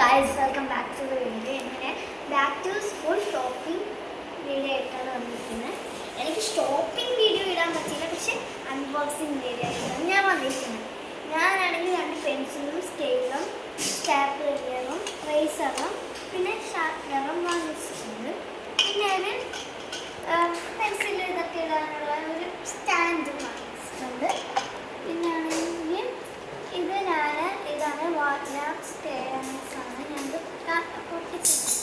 Guys welcome back to the video. ഇങ്ങനെ back to school shopping video ആയിട്ടാണ് വന്നിരിക്കുന്നത്. എനിക്ക് ഷോപ്പിംഗ് വീഡിയോ ഇടാൻ പറ്റില്ല, പക്ഷെ അൺബോക്സിങ് വീഡിയോ ആയിട്ടാണ് ഞാൻ വന്നിരിക്കുന്നത്. ഞാനാണെങ്കിൽ 2 പെൻസിലും സ്കെയിലും സ്റ്റാപ്ലറും റേസറും പിന്നെ ഷാർപ്നറും വാങ്ങിച്ചിട്ടുണ്ട്. പിന്നെ ഞാൻ പെൻസിൽ ഇതൊക്കെ ഇടാനുള്ള ഒരു സ്റ്റാൻഡും വാങ്ങിച്ചിട്ടുണ്ട്. പിന്നെ ആണെങ്കിൽ ഇതാണ് വാട്ട്ലാബ് സ്റ്റേൻസ് ആണ്. ഞങ്ങൾക്ക് പൊട്ടിച്ചത്.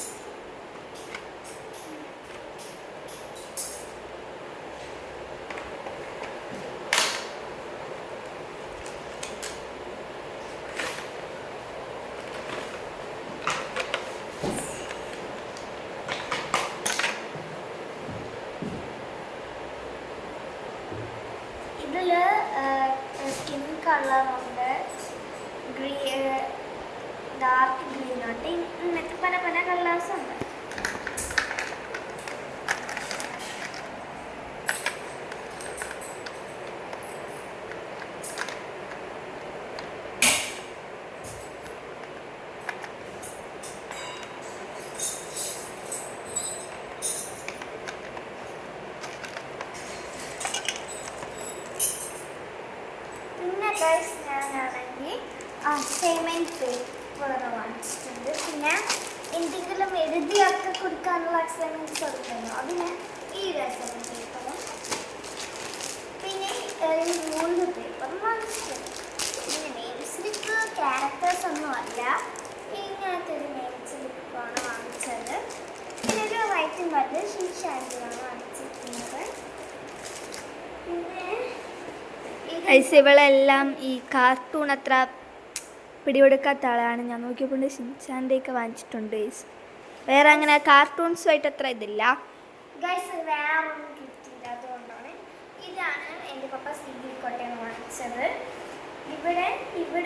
ഇതിൽ സ്കിൻ കളറുണ്ട്, ഡാർക്ക് ഗ്രീൻ ഉണ്ട്, ഇങ്ങനത്തെ പല പല കളേഴ്സ് ഉണ്ട്. പിന്നെ ഗൈസ് ഞാനാണെങ്കിൽ അസൈൻമെൻറ്റ് പേപ്പർ വാങ്ങിച്ചിട്ടുണ്ട്. പിന്നെ എന്തെങ്കിലും എഴുതിയൊക്കെ കൊടുക്കാനുള്ള അസൈൻമെൻറ്റ്സ് കൊടുക്കുന്നു. അതിന് ഈ ഒരു അസൈൻമെൻറ്റ് പേപ്പറും പിന്നെ 3 പേപ്പറും വാങ്ങിച്ചിട്ടുണ്ട്. പിന്നെ നെയിം സ്ലിപ്പ് ക്യാരക്ടേഴ്സ് ഒന്നും അല്ല, ഇങ്ങനത്തെ ഒരു നെയിം സ്ലിപ്പാണ് വാങ്ങിച്ചത്. പിന്നെ ഒരു റൈറ്റിംഗ് പാഡ് ഷീഷാൻഡിയാണ് വാങ്ങിച്ചിരിക്കുന്നത്. പിന്നെ ഇവളെല്ലാം ഈ കാർട്ടൂൺ അത്ര പിടികൊടുക്കാത്ത ആളാണ്. ഞാൻ നോക്കിയപ്പോൾ ഷിൻചാൻ്റെയൊക്കെ വാങ്ങിച്ചിട്ടുണ്ട്. വേറെ അങ്ങനെ കാർട്ടൂൺസുമായിട്ട് അത്ര ഇതില്ല. ഗൈസ് വേറെ ഒന്നും കിട്ടിയില്ല, അതുകൊണ്ടാണ്. ഇതാണ് എൻ്റെ പപ്പ സിബി കോട്ടയം വാങ്ങിച്ചത്. ഇവിടെ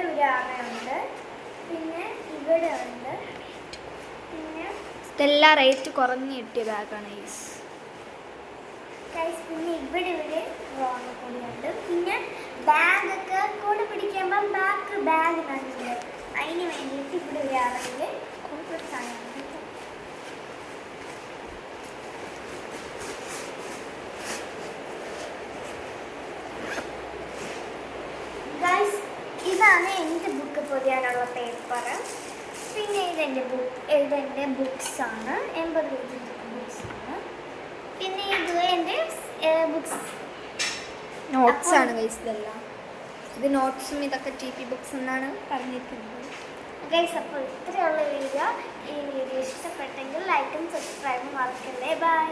ഒരു ആമയുണ്ട്, പിന്നെ ഇവിടെ ഉണ്ട്, പിന്നെ ഇതെല്ലാം റേറ്റ് കുറഞ്ഞ് കിട്ടിയ ബാഗാണ് ഗൈസ്. പിന്നെ ഇവിടെ റോങ് കൂടിയുണ്ട്. പിന്നെ ബാഗൊക്കെ കൂടെ പിടിക്കുമ്പം ബാഗ് നന്നില്ല, അതിന് വേണ്ടിയിട്ട് ഇവിടെ ഒരു ആറയിൽ കുറച്ച് സാധനങ്ങൾ. ഗൈസ് ഇതാണ് എൻ്റെ ബുക്ക് പൊതിയാനുള്ള പേപ്പർ. പിന്നെ ഇതെൻ്റെ ബുക്സാണ്, 80 പേജ് ബുക്സാണ്. പിന്നെ ഇത് എൻ്റെ ബുക്സ് നോട്ട്സ് ആണ് ഗൈസ്. ഇതെല്ലാം ഇത് നോട്ട്സും ഇതൊക്കെ TP ബുക്സ് എന്നാണ് പറഞ്ഞിരിക്കുന്നത്. ഗൈസ് അപ്പോൾ ഇത്രയുള്ള വീഡിയോ. ഈ വീഡിയോ ഇഷ്ടപ്പെട്ടെങ്കിൽ ലൈക്കും സബ്സ്ക്രൈബും മറക്കല്ലേ. ബൈ.